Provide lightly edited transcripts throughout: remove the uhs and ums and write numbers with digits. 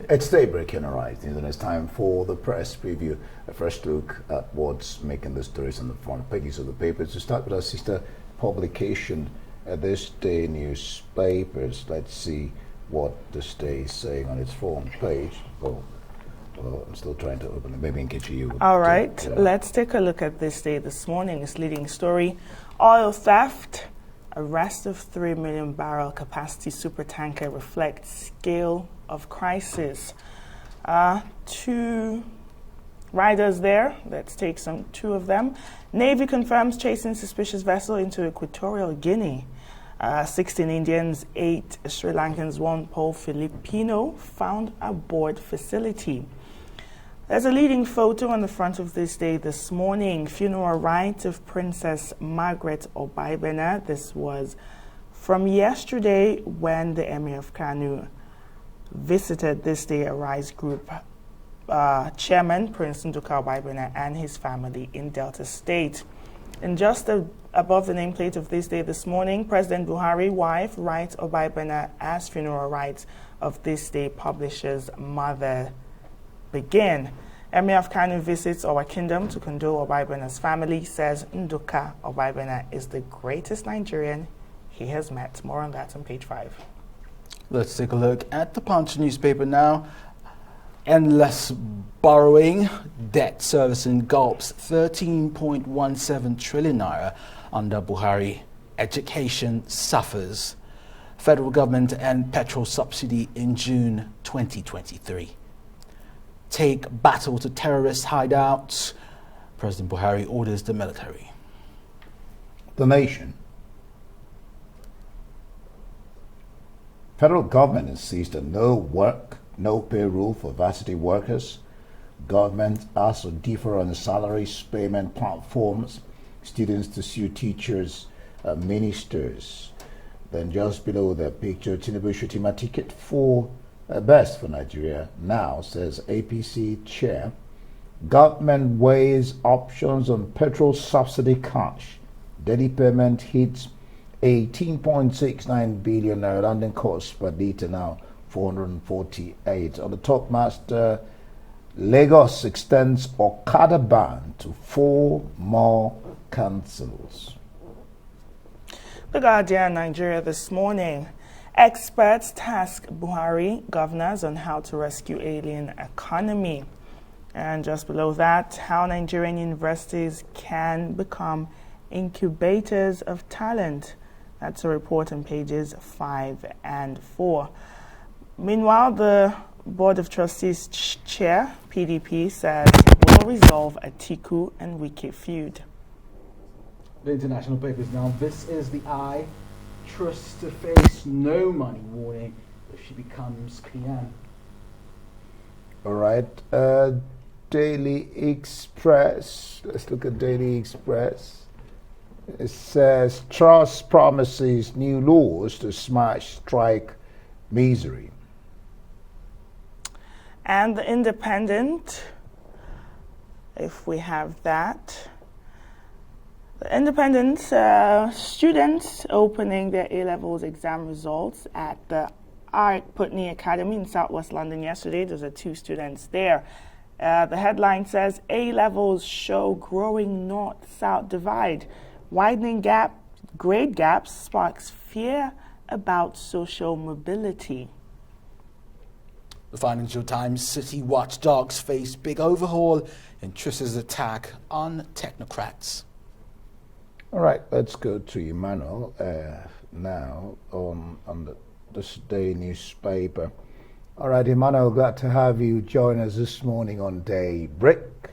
It's daybreak and arrived, and it's time for the press preview, a first look at what's making the stories on the front pages of the papers. To start with our sister publication, This Day newspapers. Let's see what This Day is saying on its front page. Oh, well, I'm still trying to open it. Maybe in case you would. All right, let's take a look at This Day this morning. Its leading story: oil theft. Arrest of 3 million barrel capacity supertanker reflects scale of crisis. Two riders there. Let's take two of them. Navy confirms chasing suspicious vessel into Equatorial Guinea. 16 Indians, 8 Sri Lankans, 1 Pole Filipino found aboard facility. There's a leading photo on the front of This Day this morning. Funeral rites of Princess Margaret Obaibena. This was from yesterday when the Emir of Kanu visited This Day Arise Group chairman, Prince Nduka Obaibena, and his family in Delta State. And just above the nameplate of This Day this morning, President Buhari wife writes Obaibena as funeral rites of This Day publisher's mother begin. Emir of Kanu visits our kingdom to condole Obaibena's family, says Nduka Obaibena is the greatest Nigerian he has met. More on that on page 5. Let's take a look at the Punch newspaper now. Endless borrowing, debt servicing gulps 13.17 trillion naira under Buhari. Education suffers. Federal government and petrol subsidy in June 2023. Take battle to terrorist hideouts. President Buhari orders the military. The Nation. Federal government insists on no work, no pay rule for varsity workers. Government asks to differ on the salaries payment platforms. Students to sue teachers, ministers. Then just below the picture, Tinubu shooting a ticket for best for Nigeria now, says APC chair. Government weighs options on petrol subsidy cash. Daily payment hits 18.69 billion naira, landing cost per litre now 448. On the top master, Lagos extends Okada ban to 4 more councils. The Guardian, Nigeria this morning. Experts task Buhari governors on how to rescue alien economy. And just below that, how Nigerian universities can become incubators of talent. That's a report on pages 5 and 4. Meanwhile, the Board of Trustees chair, PDP, says will resolve Atiku and Wike feud. The international papers now. This is the eye. Trust to face no money warning if she becomes PM. All right. Daily Express. Let's look at Daily Express. It says Trust promises new laws to smash strike misery. And the Independent, if we have that. The Independent students opening their A-levels exam results at the Art Putney Academy in Southwest London yesterday. Those are 2 students there. The headline says A-levels show growing north-south divide. Widening grade gaps sparks fear about social mobility. The Financial Times city watchdogs face big overhaul in Triss's attack on technocrats. All right, let's go to Emmanuel now on This Day newspaper. All right, Emmanuel, glad to have you join us this morning on Daybreak.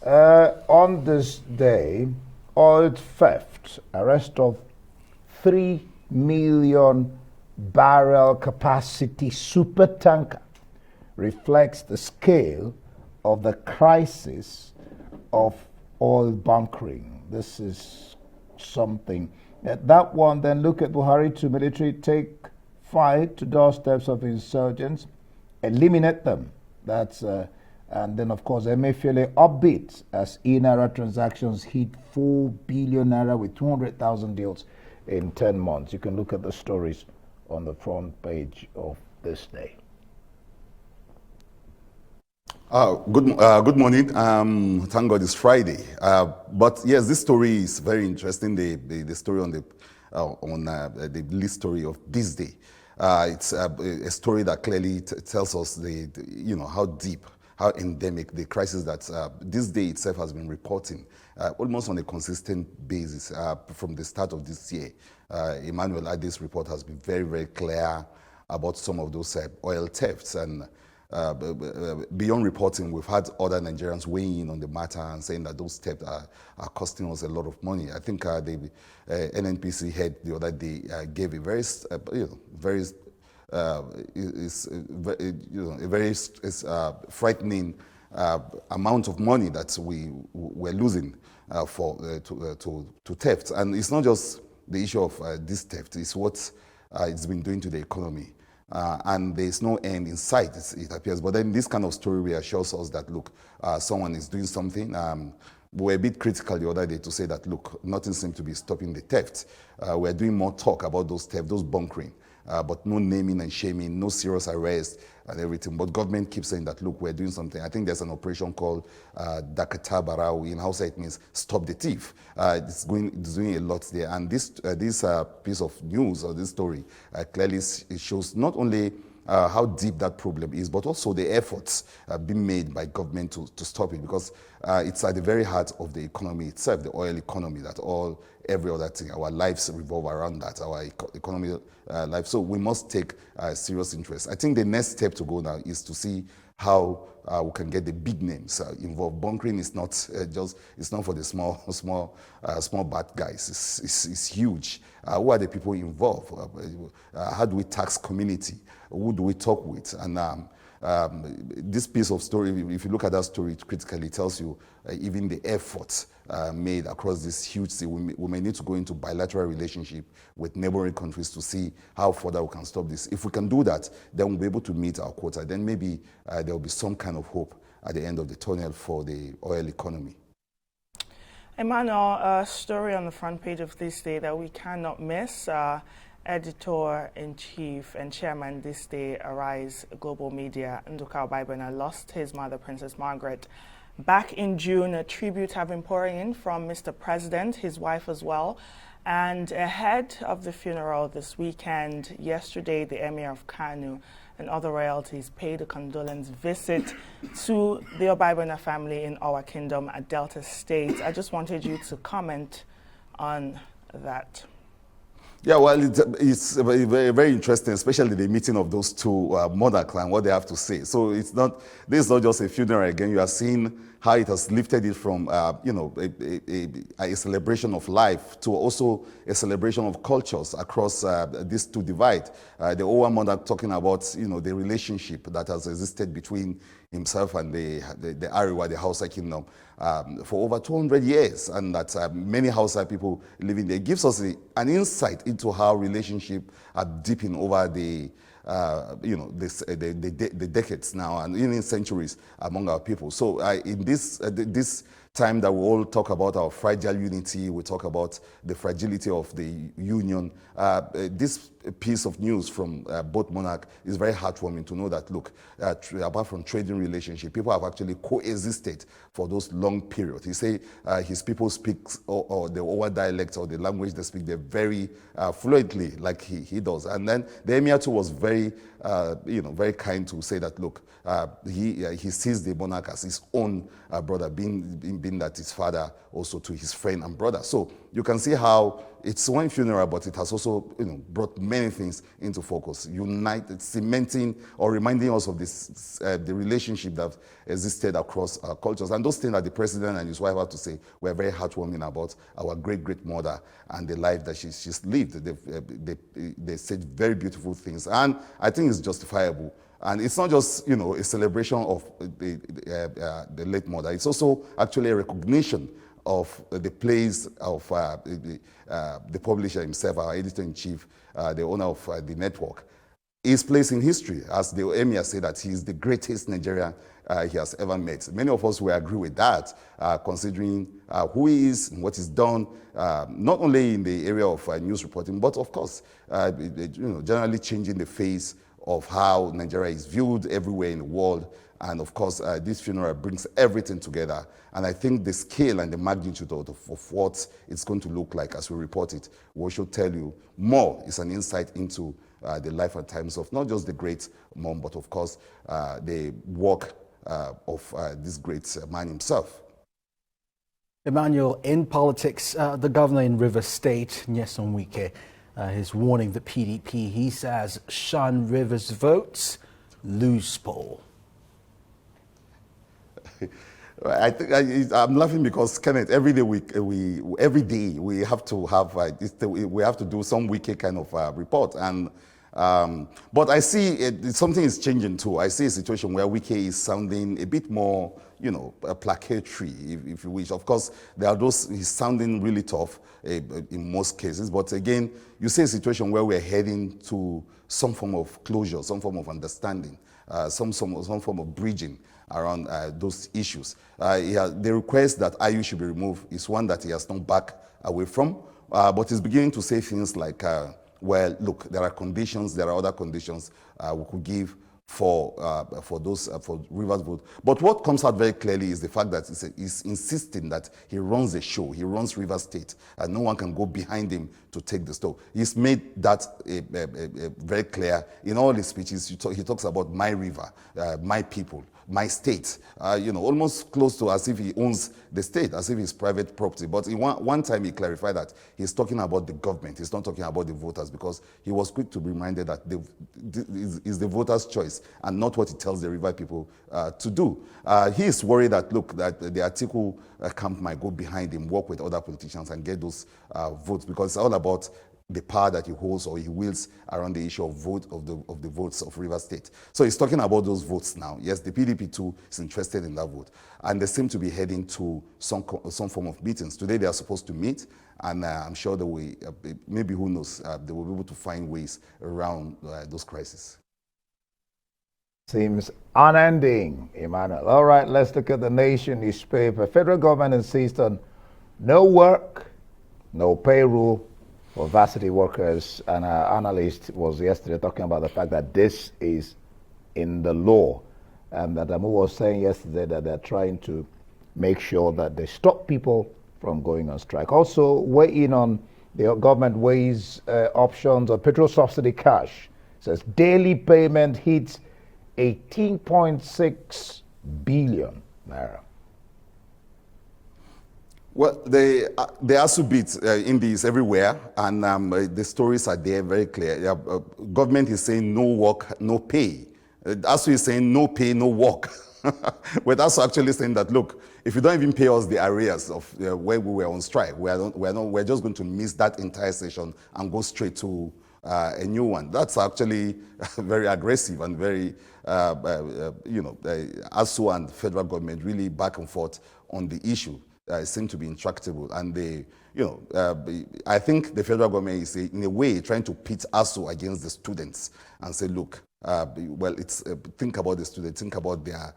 On this day, oil theft, arrest of 3 million barrel capacity supertanker reflects the scale of the crisis of oil bunkering. This is something. That one, then look at Buhari to military take fight to doorsteps of insurgents, eliminate them. That's and then of course Emefiele upbeat as e-naira transactions hit 4 billion naira with 200,000 deals in 10 months. You can look at the stories on the front page of This Day. Good morning. Thank God it's Friday. But yes, this story is very interesting. The story on the lead story of this day. It's a story that clearly tells us how deep, how endemic the crisis that this day itself has been reporting almost on a consistent basis from the start of this year. Emmanuel Ade's report has been very, very clear about some of those oil thefts. And beyond reporting, we've had other Nigerians weighing in on the matter and saying that those thefts are costing us a lot of money. I think the NNPC head the other day gave a very, frightening amount of money that we're losing to theft. And it's not just the issue of this theft; it's what it's been doing to the economy. And there's no end in sight, it appears. But then this kind of story reassures us that, look, someone is doing something. We were a bit critical the other day to say that, look, nothing seems to be stopping the theft. We're doing more talk about those theft, those bunkering, but no naming and shaming, no serious arrest and everything. But government keeps saying that, look, we're doing something. I think there's an operation called Dakata Barau. In Hausa, it means stop the thief. It's doing a lot there. And this piece of news or this story clearly it shows not only how deep that problem is, but also the efforts being made by government to stop it, because it's at the very heart of the economy itself, the oil economy, that every other thing, our lives revolve around that, our economy life. So we must take serious interest. I think the next step to go now is to see how we can get the big names involved. Bunkering is not it's not for the small bad guys. It's huge. Who are the people involved? How do we tax community? Who do we talk with? And this piece of story, if you look at that story critically, it tells you even the efforts made across this huge sea. We may need to go into bilateral relationship with neighboring countries to see how further we can stop this. If we can do that, then we'll be able to meet our quota. Then maybe there will be some kind of hope at the end of the tunnel for the oil economy. Emmanuel, a story on the front page of this day that we cannot miss. Editor-in-Chief and Chairman this day, Arise Global Media, Nduka Obaibena, lost his mother, Princess Margaret, back in June. A tribute have been pouring in from Mr. President, his wife as well. And ahead of the funeral this weekend, yesterday, the Emir of Kano and other royalties paid a condolence visit to the Obaibena family in our kingdom at Delta State. I just wanted you to comment on that. Yeah, well, it's very, very interesting, especially the meeting of those two monarchs and what they have to say. So this is not just a funeral again. You are seeing how it has lifted it from, a celebration of life to also a celebration of cultures across these two divides. The Owa monarch talking about, the relationship that has existed between himself and the Ariwa, the Hausa kingdom, for over 200 years, and that many Hausa people living there. It gives us an insight into how relationships are deepening over the decades now and even centuries among our people. So in this time that we all talk about our fragile unity, we talk about the fragility of the union, this piece of news from both monarchs is very heartwarming to know that, look, apart from trading relationship, people have actually coexisted for those long periods. He say his people speak or the Owa dialect or the language they speak, they're very fluently like he does. And then the Emir too was very, very kind to say that, look, he sees the monarch as his own brother, being that his father also to his friend and brother. So you can see how it's one funeral, but it has also brought many things into focus, united, cementing or reminding us of this the relationship that existed across our cultures. And those things that the president and his wife had to say were very heartwarming about our great-great-mother and the life that she's lived. They said very beautiful things, and I think it's justifiable. And it's not just a celebration of the late mother. It's also actually a recognition of the place of the publisher himself, our editor-in-chief, the owner of the network. His place in history, as the Emir said, that he is the greatest Nigerian he has ever met. Many of us will agree with that, considering who he is and what he's done, not only in the area of news reporting, but of course, generally changing the face of how Nigeria is viewed everywhere in the world. And of course, this funeral brings everything together. And I think the scale and the magnitude of what it's going to look like as we report it, we should tell you more. It's an insight into the life and times of not just the great mom, but of course, the work of this great man himself. Emmanuel, in politics, the governor in Rivers State, Nyesom Wike, is warning the PDP. He says, shun Rivers votes, lose poll. I think I'm laughing because Kenneth, every day we have to have we have to do some wiki kind of report, and but I see something is changing too. I see a situation where Wiki is sounding a bit more, placatory, if you wish. Of course, there are those he's sounding really tough in most cases, but again, you see a situation where we're heading to some form of closure, some form of understanding, some form of bridging around those issues. The request that IU should be removed is one that he has not backed away from, but he's beginning to say things like, well, look, there are conditions, there are other conditions we could give for those for Rivers vote. But what comes out very clearly is the fact that he's insisting that he runs a show, he runs Rivers State, and no one can go behind him to take the stoke. He's made that very clear in all his speeches. He talks about my river, my people, my state, almost close to as if he owns the state, as if it's private property. But one time he clarified that he's talking about the government, he's not talking about the voters, because he was quick to be reminded that it's the voters' choice and not what he tells the river people to do. He is worried that, look, that the Atiku camp might go behind him, work with other politicians and get those votes, because it's all about the power that he holds or he wields around the issue of the votes of Rivers State. So he's talking about those votes now. Yes, the PDP too is interested in that vote, and they seem to be heading to some form of meetings. Today they are supposed to meet, and I'm sure that maybe who knows, they will be able to find ways around those crises. Seems unending, Emmanuel. All right, let's look at the Nation newspaper. Federal government insists on no work, no payroll for varsity workers, and our analyst was yesterday talking about the fact that this is in the law, and that Amu was saying yesterday that they're trying to make sure that they stop people from going on strike. Also, weigh in on the government weighs options of petrol subsidy cash. It says daily payment hits 18.6 billion naira. Well, the ASU beats indies everywhere, and the stories are there very clear. Government is saying no work, no pay. ASU is saying no pay, no work. But ASU actually saying that, look, if you don't even pay us the arrears of where we were on strike, we're just going to miss that entire session and go straight to a new one. That's actually very aggressive and very, ASU and federal government really back and forth on the issue. Seem to be intractable, and I think the federal government is in a way trying to pit ASU against the students and say, look, it's think about the students, think about their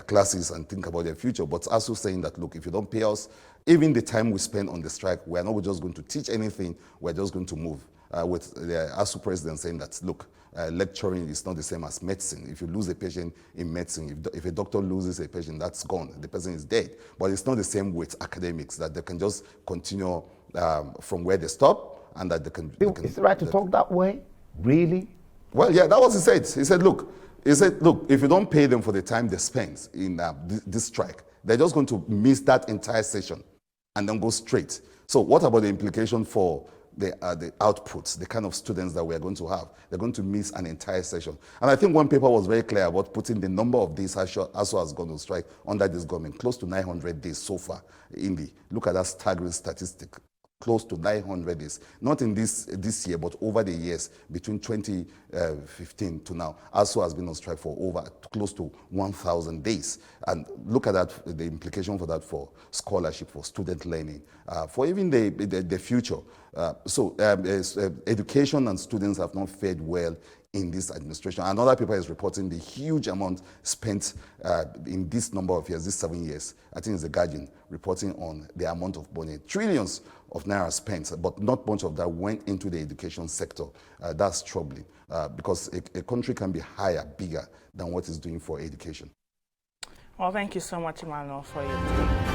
classes, and think about their future. But ASU saying that, look, if you don't pay us, even the time we spend on the strike, we're not just going to teach anything, we're just going to move. With the ASU president saying that, look, lecturing is not the same as medicine. If you lose a patient in medicine, if a doctor loses a patient, that's gone. The person is dead. But it's not the same with academics, that they can just continue from where they stop, and that they can... Is it right to talk that way? Really? Well, yeah, that was what he said. He said, look, if you don't pay them for the time they spend in this strike, they're just going to miss that entire session and then go straight. So what about the implication for the outputs, the kind of students that we're going to have? They're going to miss an entire session. And I think one paper was very clear about putting the number of days ASU has gone on strike under this government, close to 900 days so far. Look at that staggering statistic. Close to 900 days, not in this year, but over the years between 2015 to now. ASU has been on strike for over close to 1,000 days. And look at that, the implication for that for scholarship, for student learning, for even the future. Education and students have not fared well in this administration. Another paper is reporting the huge amount spent in this number of years, these 7 years. I think it's The Guardian reporting on the amount of money, trillions of naira spent, but not much of that went into the education sector. That's troubling because a country can be higher, bigger than what it's doing for education. Well, thank you so much, Emmanuel, for your time.